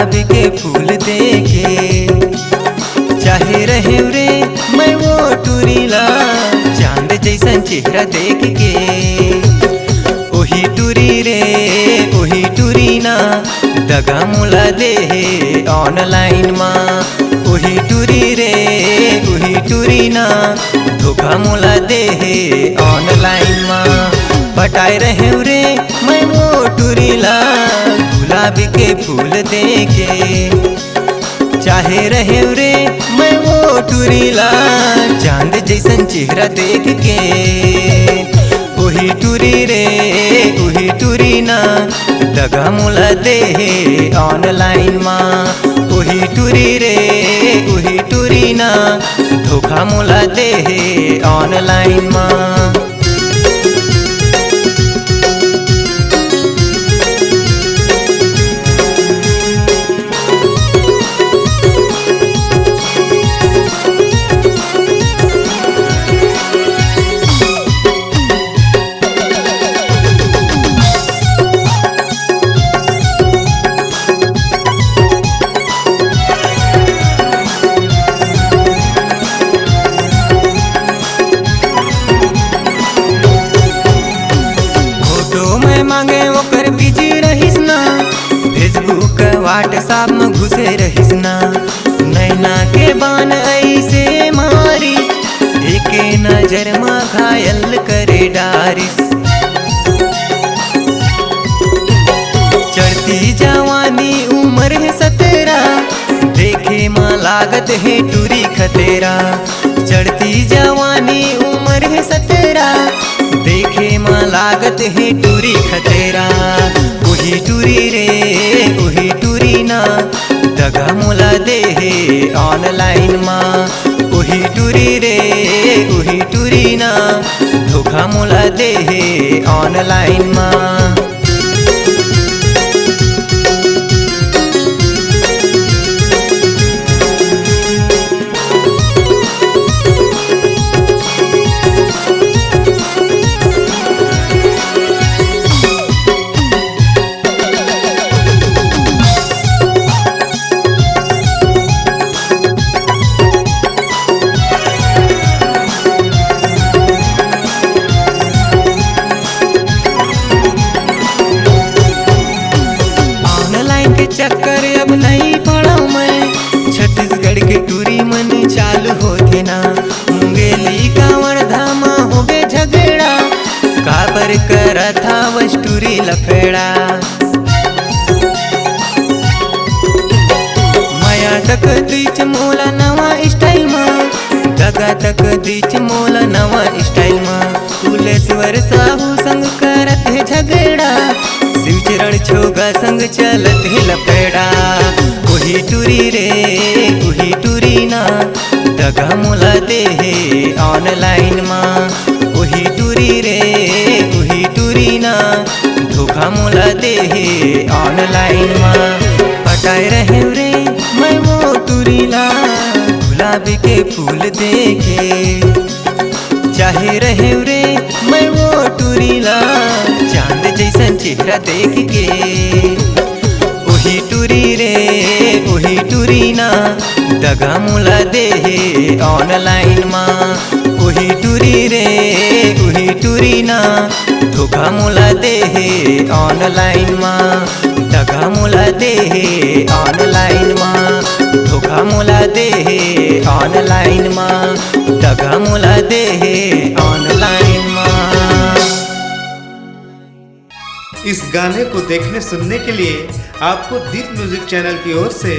गुलाब के फूल देके। चाहे रहे रे मैं वो टूरीला, चांद जैसन चेहरा देख के। ओही टूरी रे ओही टूरी ना, दगा मुला दे ऑनलाइन माँ। ओही टूरी रे ओही टूरी ना, धोखा मुला दे ऑनलाइन माँ। पटाए रहे रे मैं वो टूरीला, गुलाब के फूल देके। चाहे रहे रे मैं वो टूरीला, चांद जैसन चेहरा देख के। ओही टूरी रे ओही टूरी ना, दगा मुला दे ऑनलाइन माँ। ओही टूरी रे ओही टूरी ना, धोखा मुला दे ऑनलाइन माँ। मांगे ओकर बिजी रहिस ना, फेसबुक व्हाट्सएप में घुसे रहिस ना। नैना के बान ऐसे मारिस, एके नजर में घायल करे डारिस। चढ़ती जवानी उम्र है 17, देखे माँ लागत है टूरी खतेरा। चढ़ती जवानी उम्र है 17, देखे माँ लागत है टूरी खतेरा। ओही टूरी रे ओही टूरी ना, दगा मुला दे ऑनलाइन माँ। ओही टूरी रे ओही टूरी ना, धोखा मुला दे ऑनलाइन माँ। चक्कर अब नहीं पड़ा मैं, छत्तीसगढ़ के टूरी मन चालू होते ना। मुंगेली कांवर धामा हो गए झगड़ा, काबर करा था वह टूरी लफेड़ा। माया तक दीच मोला नवा स्टाइल माँ, दगा तक दीच मोला नवा स्टाइल माँ। कुलेश्वर साहू संग करत है झगड़ा, शिवचरण छोगा संग चलत है लपेड़ा। ओही टूरी रे ओही टूरी ना, दगा मुला दे ऑनलाइन माँ। ओही टूरी रे ओही टूरी ना, धोखा मुला दे ऑनलाइन माँ। पटाए रहे रे मैं वो टूरीला, गुलाब के फूल देके। चाहे रहे रे मैं वो टूरीला, चांद जैसन चेहरा देख के। ओही टूरी रे ओही टूरी ना, दगा मुला दे ऑनलाइन माँ। ओही टूरी रे ओही टूरी ना, धोखा मुला दे ऑनलाइन माँ। दगा मुला दे ऑनलाइन माँ, धोखा मुला दे ऑनलाइन माँ। दगा मुला दे ऑनलाइन माँ। इस गाने को देखने सुनने के लिए आपको दीप म्यूजिक चैनल की ओर से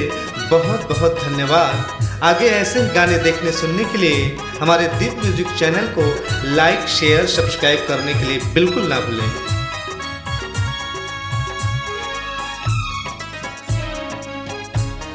बहुत बहुत धन्यवाद। आगे ऐसे ही गाने देखने सुनने के लिए हमारे दीप म्यूजिक चैनल को लाइक शेयर सब्सक्राइब करने के लिए बिल्कुल ना भूलें।